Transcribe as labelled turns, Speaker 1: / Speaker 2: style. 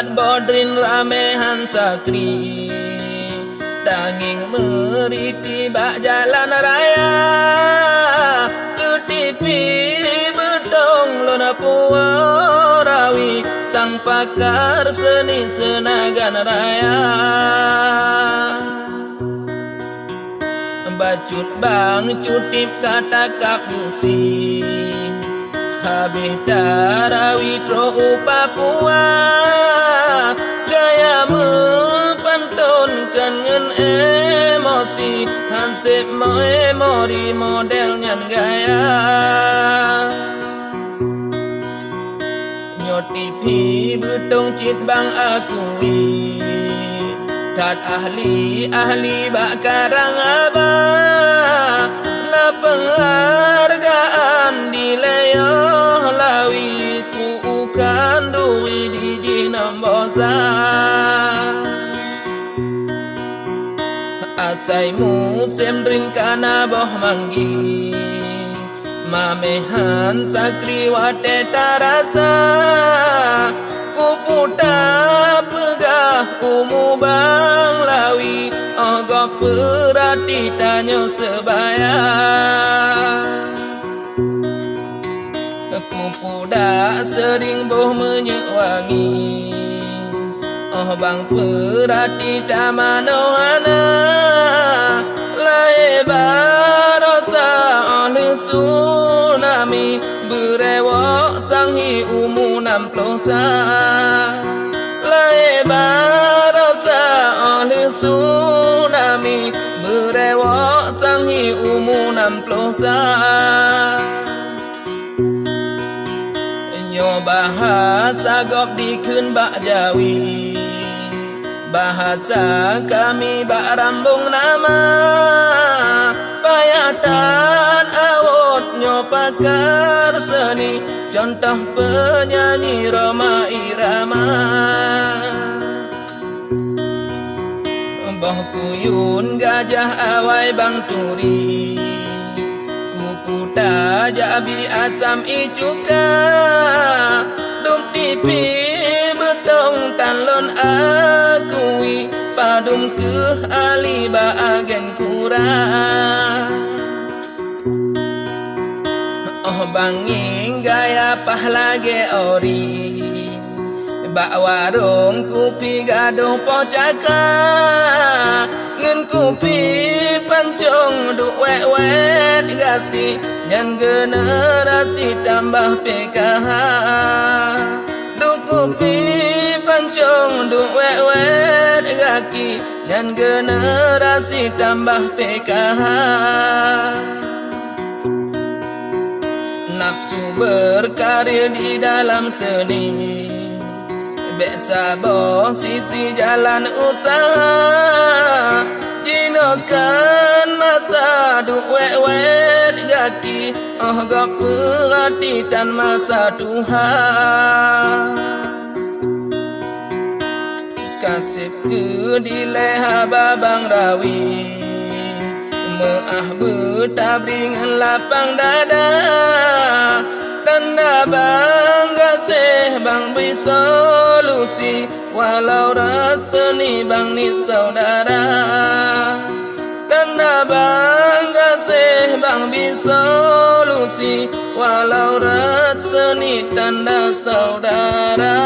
Speaker 1: Bat bodrin ramehan sakri Danging meriti bak jalan raya Ketipi bedong lona puarawi Sang pakar seni senagan raya Bacut bang cutip kata kapusi Habis darawi tro Papua Gaya mempantonkan ngen emosi Hansip memori modelnya gaya Nyotipi betong cit bang akui Tat ahli bak karang abah Na penghargaan di leyoh lawi Ku ukan duwi di jinam bosa Asai musim rin kana boh manggi Mamehan sakri wate tarasa Ku puta pegah umu bang lawi Ogo perhati tanya sebaya Ku puda sering boh menyewangi Oh bang perhati tamanohana Lebar rosa oleh tsunami Berewok sanghi umu 60 Lebar rosa oleh tsunami Berewok sanghi umu 60 Nyo bahasa gop dikun bak jawi Bahasa kami bak rambung nama Payatan awot nyo pakar seni Contoh penyanyi Roma Irama Boh kuyun gajah awai bang turi Kuputa jabi asam icuka Duk tipi betong talon akui Padum ke ali bahagian kurang Oh banging gaya pahlage ori Bak warung kupi gaduh pocaka Ngen kupi pancong duk wet-wet gasi Nyan generasi tambah PKH Duk kupi pancong duk wet-wet gaki Nyan generasi tambah PKH Nafsu berkarir di dalam seni Biasa boh sisi jalan usaha Jinokan masa duk wet-wet gaki Oh gak perhati tan masa Tuhan Kasih ke di leha babang rawi Meah betabring lapang dada Tanda bangga seh bang beri solusi Walau rasani bang ni saudara Tanda bangga seh bang beri solusi Walau rasani tanda saudara